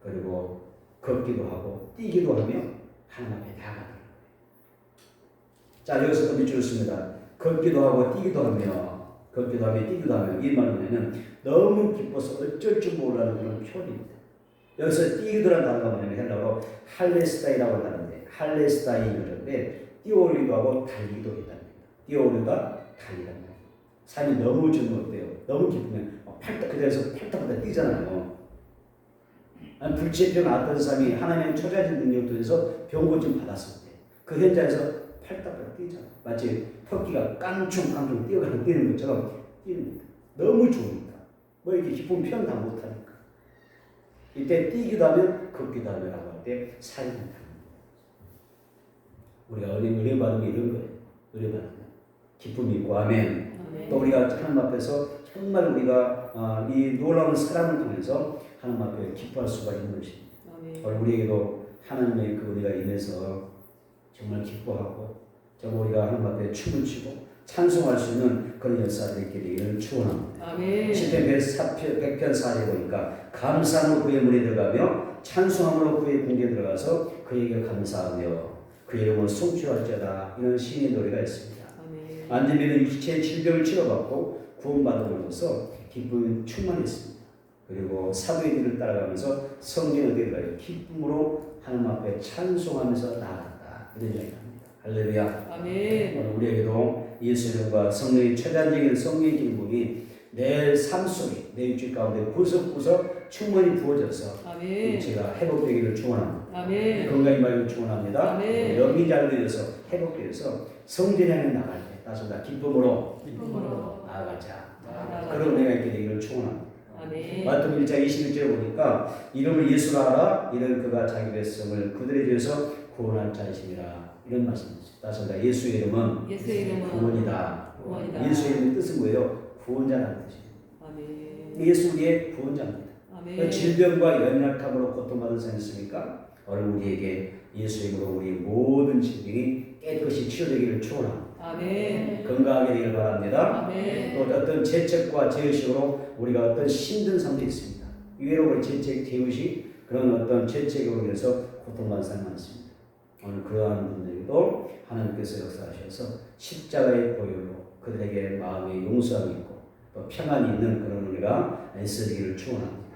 그리고 걷기도 하고 뛰기도 하며 하나님 앞에 나아가는 거예요. 자, 여기서 또 밑줄 씁니다. 걷기도 하고 뛰기도 하며 뛰기도 하며 이 말은 너무 기뻐서 어쩔 줄 몰라는 그런 표현입니다. 여기서 뛰기도라는 단어가 뭐냐면 헬라어로 할레스타이라고 하는데 할레스타이인데 뛰어오르기도 하고 달리기도 했답니다. 뛰어오르다 달리다. 삶이 너무 좋으면 어때요? 너무 기쁘면 팔딱 그 자리에서 팔딱팔딱 뛰잖아요. 불치병 앓던 사람이 하나님의 초자진 능력도 해서 병고침 받았을 때 그 현장에서 팔딱팔딱 뛰잖아. 마치 토끼가 깡충깡충 뛰는 것처럼 뛰는 너무 좋으니까 뭐 이렇게 기쁜 표현 다 못하니까 이때 뛰기도 하면 걷기도 하면 라고 할 때 살이 된다. 우리가 은혜 받으면 이런 거예요. 은혜 받으면 기쁨이 있고 아멘. 또 우리가 하나님 앞에서 정말 우리가 이 놀라운 사랑을 통해서 하나님 앞에 기뻐할 수가 있는 것입니다. 우리에게도 하나님의 그 은혜가 임해서 정말 기뻐하고 정말 우리가 하나님 앞에 춤을 추고 찬송할 수 있는 그런 역사들이 되기를 축원합니다. 시편 100편 4절에 보니까 감사함으로 그의 문에 들어가며 찬송함으로 그의 궁전에 들어가서 그에게 감사하며 그의 이름을 송축할지어다 이런 시인의 노래가 있습니다. 안진뱅이는 육체의 질병을 치료받고 구원받음으로써 기쁨이 충만했습니다. 그리고 사도의 길을 따라가면서 성경에 들어가요. 기쁨으로 하나님 앞에 찬송하면서 나아갔다. 이런 이야기입니다. 할렐루야. 아멘. 우리에게도 예수 이름과 성령의 최단적인 성령의 기쁨이 내 삶 속에 내 육체 가운데 구석구석 충분히 부어져서 육체가 회복되기를 축원합니다. 건강히 말기를 축원합니다. 영이 잘 되어서 회복되어서 성전 향해 나갈 때 따뜻한 기쁨으로 나아가자. 그런 은혜가 있게 되기를 축원합니다. 마태복음 1장 21절에 보니까 이름을 예수라 하라 이는 그가 자기 백성을 그들에 대해서 구원할 자이시니라 이런 말씀입니다. 따뜻합니다. 예수의 이름은 구원이다. 예수의 이름의 뜻은 뭐예요? 구원자라는 뜻입니다. 예수 우리의 구원자입니다. 질병과 연약함으로 고통받은 사람이 있습니까? 오늘 우리에게 예수 이름으로 우리 모든 질병이 깨끗이 치유되기를 축원합니다. 건강하게 되기를 바랍니다. 또 어떤 재책과 제의식으로 우리가 어떤 힘든 삶도 있습니다. 의외로 재책, 제의식 그런 어떤 재책으로 인해서 고통받는 사람이 많습니다. 오늘 그러한 분들도 하나님께서 역사하셔서 십자가의 보혈로 그들에게 마음의 용서함이 있고 또 평안이 있는 그런 은혜가 있으기를 축원합니다.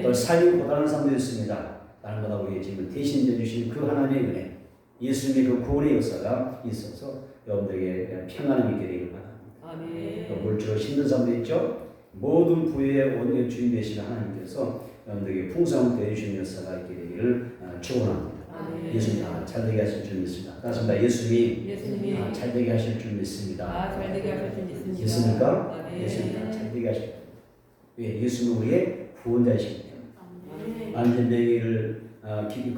또 삶이 고단한 사람도 있습니다. 날마다 우리의 짐을 대신 져주신 그 하나님의 은혜, 예수님의 그 구원의 역사가 있어서 여러분들에게 평안함이 있게 되기를 바랍니다. 또 물질로 힘든 사람도 있죠. 모든 부의 온전히 주인 되시는 하나님께서 여러분들에게 풍성함을 더해주시는 역사가 있게 되기를 축원합니다. 예수님 잘되게 하실 줄 믿습니다. 따라서 예수님이 잘되게 하실 줄 믿습니다. 예수님과 잘되게 하실 줄. 왜? 예수는 우리의 구원자이시기 때문에 안진뱅이를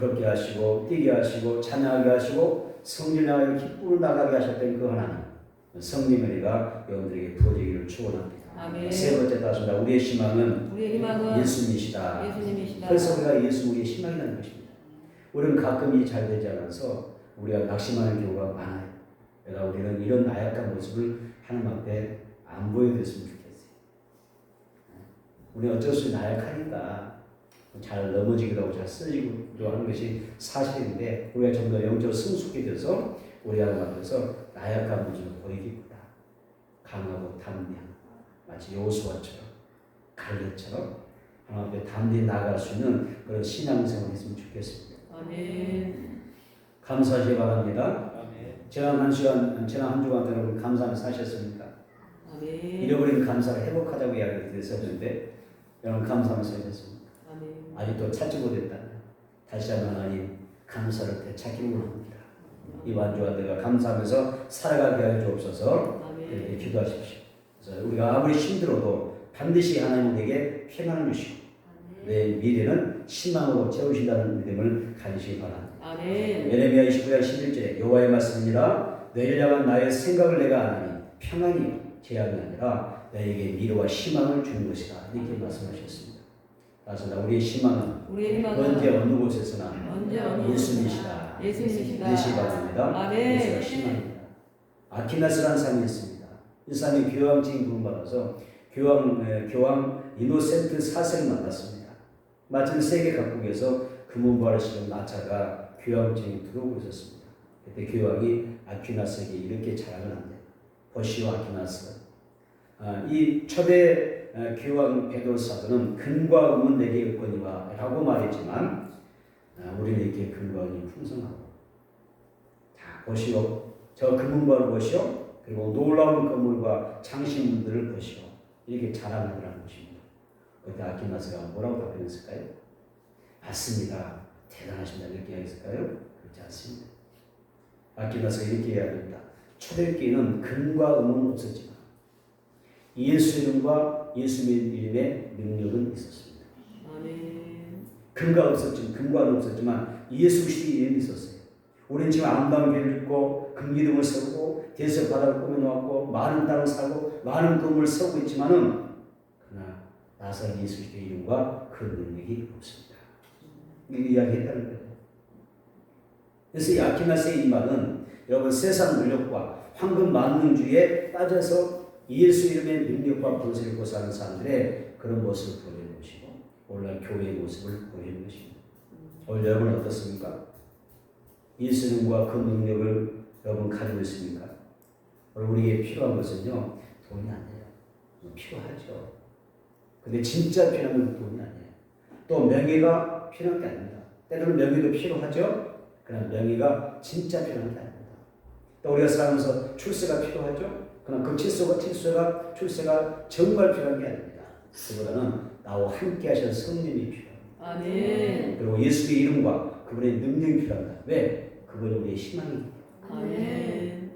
걷게 하시고 뛰게 하시고 찬양하게 하시고 성전 향하여 기쁨으로 나가게 하셨던 그 하나님 성령의 은혜가 여러분들에게 부어지기를 축원합니다. 세 번째 따습니다. 우리의 희망은 예수님이시다. 그래서 우리가 예수 우리의 희망이라는 것입니다. 우리는 가끔 이 잘 되지 않아서 우리가 낙심하는 경우가 많아요. 그러나 우리는 이런 나약한 모습을 하나님 앞에 안 보여드렸으면 좋겠어요. 우리는 어쩔 수 없이 나약하니까 잘 넘어지기도 하고 잘 쓰러지기도 하는 것이 사실인데 우리가 좀 더 영적으로 성숙해져서 우리 하나님 앞에서 나약한 모습을 보이기보다 강하고 담대한 마치 여호수아처럼 갈렙처럼 하나님 앞에 담대히 나아갈 수 있는 그런 신앙생활을 했으면 좋겠습니다. 감사하시기 바랍니다. 지난 한 주간 여러분 감사하며 사셨습니까? 잃어버린 감사를 회복하자고 이야기를 드렸었는데 여러분 감사하며 사셨습니까? 아직도 찾지 못했다면 다시 한번 하나님 감사를 되찾기를 원합니다. 이 완주한 내가 감사하면서 살아가게 하여 주옵소서. 이렇게 기도하십시오. 그래서 우리가 아무리 힘들어도 반드시 하나님 우리에게 평안을 주시고 내 미래는 희망으로 채우신다는 믿음을 가지시기 바랍니다. 아멘. 예레미야 29장 11절에 여호와의 말씀이니라 너희를 향한 나의 생각을 내가 아나니 평안이 재앙이 아니라 너에게 미래와 희망을 주는 것이다. 이렇게 말씀하셨습니다. 따라서 우리의 희망은 우리의 희망은 언제 어느 곳에서나 언제 어느 예수님이시다. 예수님이시다. 되시기 바랍니다. 아멘. 예수가 희망입니다. 아키나스라는 사람이 있습니다. 이 사람이 교황증인 부름받아서 교황 이노센트 4세를 만났습니다. 마침 세계 각국에서 금은보화를 실은 마차가 교황증에 들어오고 있었습니다. 그때 교황이 아퀴나스에게 이렇게 자랑을 합니다. 보시오 아퀴나스, 이 초대 교황 베드로 사도는 근과 음은 내게 있거니와 라고 말했지만 우리는 이렇게 근과 음이 풍성하고 자 보시오 저 금은보화를 보시오 그리고 놀라운 건물과 장신문들을 보시오 이렇게 자랑하더라는 것입니다. 그때 아퀴나스가 뭐라고 답변했을까요? 맞습니다. 대단하십니다. 이렇게 이야기했을까요? 그렇지 않습니다. 아퀴나스가 이렇게 이야기합니다. 초대교회는 근과 음은 없었지만 예수 이름과 예수 이름의 능력은 있었습니다. 아멘. 근과는 없었지만 예수 그리스도의 이름이 있었어요. 우리는 지금 아름다운 교회를 짓고 금기둥을 세우고 대서 바다를 꾸며놓았고 많은 땅을 사고 많은 건물을 세우고 있지만은 그러나 나사렛 예수 그리스도의 이름과 그 능력이 없습니다. 이 이야기했다는 거예요. 그래서 이 아키나스의 이 말은 여러분 세상 권력과 황금 만능주의에 빠져서 예수 이름의 능력과 권세를 입고 사는 사람들의 그런 모습을 보여주는 것이고 오늘날 교회의 모습을 보여주는 것입니다. 오늘 여러분은 어떻습니까? 예수 이름과 그 능력을 여러분 가지고 있습니까? 오늘 우리에게 필요한 것은요 돈이 아니에요. 필요하죠. 근데 진짜 필요한 건 돈이 아니에요. 또 명예가 필요한 게 아닙니다. 때로는 명예도 필요하죠. 그러나 명예가 진짜 필요한 게 아닙니다. 또 우리가 살아가면서 출세가 필요하죠. 그러나 그 출세가 정말 필요한 게 아닙니다. 그보다는 나와 함께 하신 성령이 필요합니다. 아멘. 그리고 예수의 이름과 그분의 능력이 필요합니다. 왜? 그분이 우리의 희망입니다. 아멘.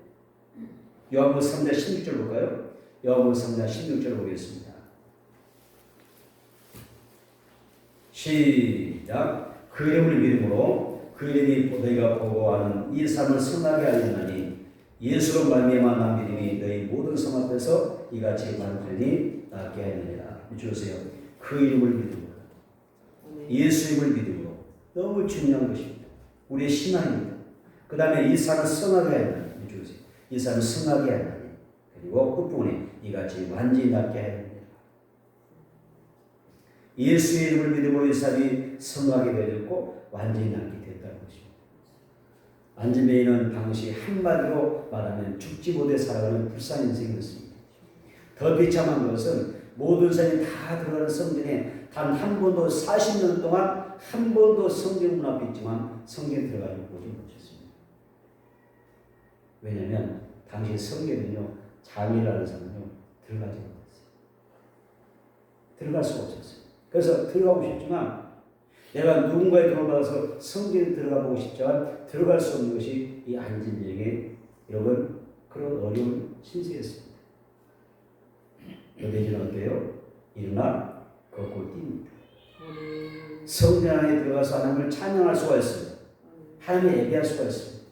요한복음 3장 16절 볼까요? 요한복음 3장 16절 보겠습니다. 시작. 그 이름을 믿음으로 그 이름이 너희가 보고하는 이 삶을 선하게 하리니 예수로 말미암아 난 믿음이 너희 모든 성 앞에서 이같이 완전히 낫게 하느니라. 주세요. 그 이름을 믿음으로 예수 이름을 믿음으로 너무 중요한 것입니다. 우리의 신앙입니다. 그 다음에 이 삶을 선하게 하느니 주세요. 이 삶을 선하게 하느니 그리고 끝부분에 이같이 완전히 낫게 하느니라. 예수의 이름을 믿음으로 이 삶이 선하게 되었고 완전히 낫게 됐다는 것입니다. 안지메이는 당시 한마디로 말하면 죽지 못해 살아가는 불쌍한 인생이었습니다. 더 비참한 것은 모든 사람이 다 들어가는 성전에 단 한 번도 40년 동안 한 번도 성경 문 앞에 있지만 성경에 들어가지 못했습니다. 왜냐하면 당시 성경은요 장이라는 사람은요 들어가지 못했어요. 들어갈 수가 없었어요. 그래서 들어가고 싶지만 내가 누군가의 도움을 받아서 성전에 들어가 보고 싶지만 들어갈 수 없는 것이 이 안진병의 여러분 그런 어려운 신세였습니다. 너희들은 어때요? 일어나 걷고 뜁니다. 성전 안에 들어가서 하나님을 찬양할 수가 있습니다. 하나님을 예배할 수가 있습니다.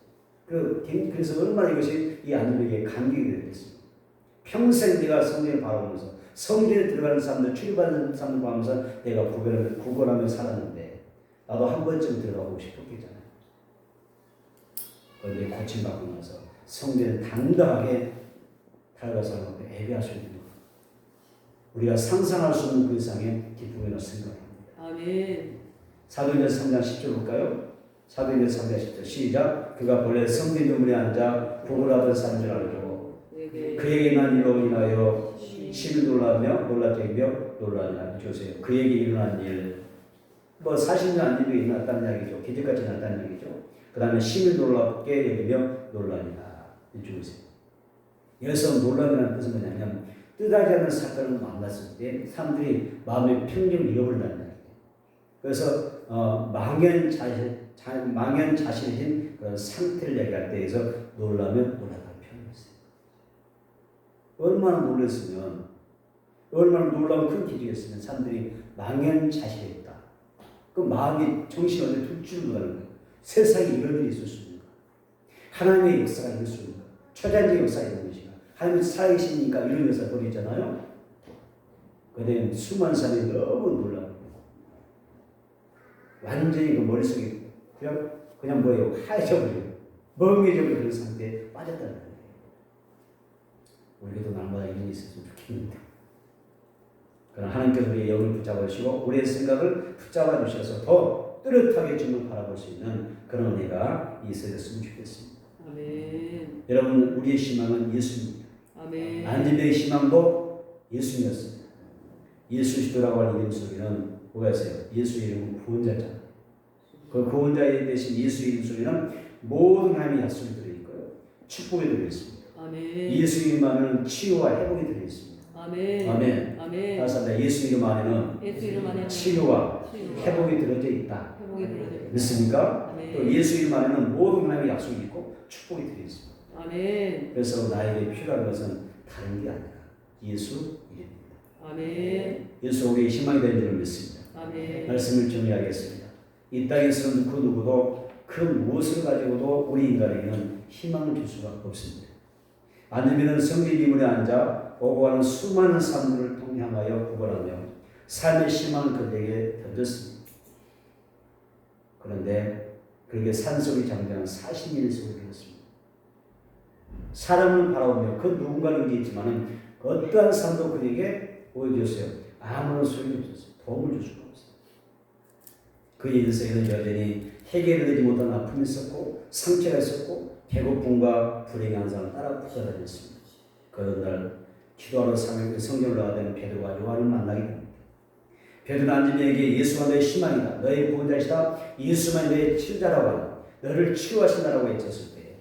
그래서 얼마나 이것이 이 안진병에게 감격이 되겠습니다. 평생 내가 성전을 바라보면서 성전에 들어가는 사람들, 출입하는 사람들 보면서 내가 구걸하며 살았는데 나도 한 번쯤 들어가고 싶었겠잖아요. 그런데 고침받고 나서 성전에 당당하게 들어가서 예배할 수 있는 것. 우리가 상상할 수 없는 그 이상의 기쁨이라고 생각합니다. 아멘. 사도행전 3장 10절 볼까요? 사도행전 3장 10절 시작. 그가 본래 성전 유물에 앉아 구걸하던 사람인 줄 알고 그에게 일어난 일로 인하여 심히 놀라며 놀라냐 주세요. 그에게 일어난 일, 뭐 40년 안 일이 일어났다는 얘기죠. 기적같이 일어났다는 얘기죠. 그 다음에 심히 놀랍게 여기며 놀라니라 주세요. 여기서 놀라면 뜻은 뭐냐면 뜻하지 않은 사건을 만났을 때 사람들이 마음의 평정을 잃어버린다는 얘기예요. 그래서 망연자실해진 그런 상태를 얘기할 때에서 놀라면 놀라다는 표현이었어요. 얼마나 놀랐으면 얼마나 놀라운 큰 기적이었으면 사람들이 망연자실했다. 그 마음이 정신이 어디 둘줄 못하는 거예요. 세상에 이런 일이 있을 수 있는 거예요. 하나님의 역사가 있을 수 있는 거예요. 초자연적 역사가 있는 것이가 하나님이 살아계시니까 이런 역사가 벌어지잖아요. 그런데 수많은 사람이 너무 놀라요. 완전히 그 머릿속에 그냥 뭐예요? 하얘져버려요. 멍해져버리는 그런 상태에 빠졌다는 거예요. 우리도 날마다 이런 일이 있었으면 좋겠는데. 그러나 하나님께서 우리의 영을 붙잡아 주시고 우리의 생각을 붙잡아 주셔서 더 뚜렷하게 주님을 바라볼 수 있는 그런 은혜가 있어졌으면 좋겠습니다. 아멘. 여러분, 우리의 희망은 예수입니다. 아멘. 안진배의 희망도 예수님이었습니다. 예수 시도라고 하는 이름 속에는 뭐가 있어요? 예수 이름은 구원자잖아요. 그 구원자에 대신 예수 이름 속에는 모든 하나님의 약속이 들어있고요. 축복이 들어있습니다. 아멘. 예수 이름 안에는 치유와 회복이 들어있습니다. 아멘. 아멘. 아멘. 감사합니다. 예수 이름 안에는 예수 이름 안에는 치유와 치유와 회복이 들어져 있다. 회복이 들어져 있다. 믿습니까? 아멘. 또 예수 이름 안에는 모든 하나님의 약속이 있고 축복이 들어있습니다. 아멘. 그래서 나에게 필요한 것은 다른 게 아니라 예수 이름입니다. 아멘. 예수 우리의 희망이 되는 줄 믿습니다. 아멘. 말씀을 정리하겠습니다. 이 땅에서는 그 누구도 그 무엇을 가지고도 우리 인간에게는 희망을 줄 수가 없습니다. 아니면 성리 비문에 앉아 오고 가는 수많은 사람들을 통행하여 구걸하며 삶의 희망을 그들에게 던졌습니다. 그런데 그에게 산속이 장장한 40년의 세월이 흘렀습니다. 사람을 바라보며 그 누군가를 의지했지만 어떠한 사람도 그에게 보여주었어요. 아무런 소용이 없었어요. 도움을 줄 수가 없어요. 그의 인생에는 여전히 해결되지 못한 아픔이 있었고 상처가 있었고 배고픔과 불행이 항상 따라 붙어다녔습니다. 그런 날 기도하러 성경을 나가던 베드로와 요한을 만나게 됩니다. 베드로는 안진에게 예수가 너의 희망이다. 너의 구원자이시다. 예수만 너의 치유자라고 하라. 너를 치유하신다라고 외쳤을 때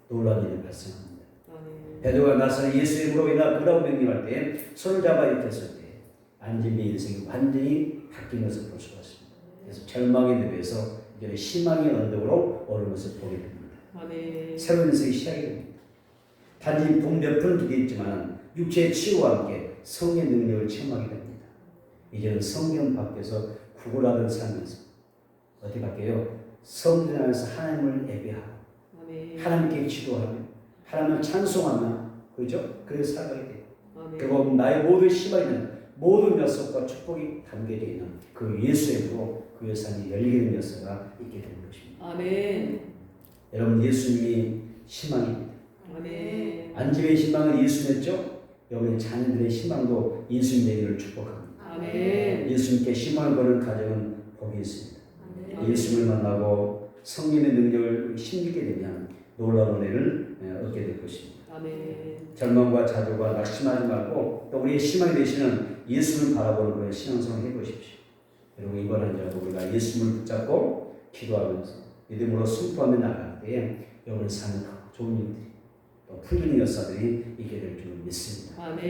놀라운 일이 발생합니다. 아멘. 베드로가 나서 예수의 이름으로 인하 그라고 명령할 때 손을 잡아 일으켰을 때 안진의 인생이 완전히 바뀐 것을 볼 수가 있습니다. 그래서 절망의 늪에서 이제 희망의 언덕으로 오르는 것을 보게 됩니다. 아멘. 새로운 인생이 시작이 됩니다. 단지 복 몇 푼 기대했지만 육체의 치유와 함께 성의 능력을 체험하게 됩니다. 이제는 성경 밖에서 구걸하던 삶에서 어떻게 바뀌어요? 성전 안에서 하나님을 예배하고 아멘. 하나님께 기도하며 하나님을 찬송하며 그렇죠? 그래서 살아가게 돼요. 아멘. 그리고 나의 모든 희망에는 모든 약속과 축복이 담겨져 있는 그 예수의 이름으로 그 삶이 열리게 되는 역사가 있게 되는 것입니다. 아멘. 여러분, 예수님이 희망입니다. 아멘. 안집의 희망은 예수였죠. 여러분의 자녀들의 희망도 예수님 되기를 축복합니다. 아멘. 예수님께 희망을 거는 가정은 복이 있습니다. 아멘. 예수님을 만나고 성령의 능력을 힘입게 되면 놀라운 은혜를 얻게 될 것입니다. 아멘. 절망과 좌절과 낙심하지 말고 또 우리의 희망이 되시는 예수를 바라보는 그런 신앙생활을 해보십시오. 그리고 이번 한 주도 우리가 예수님을 붙잡고 기도하면서 믿음으로 승부하며 나갈 때에 여러분의 삶에 좋은 일들이 또 풀리는 역사들이 있게 될 줄 믿습니다. 아멘.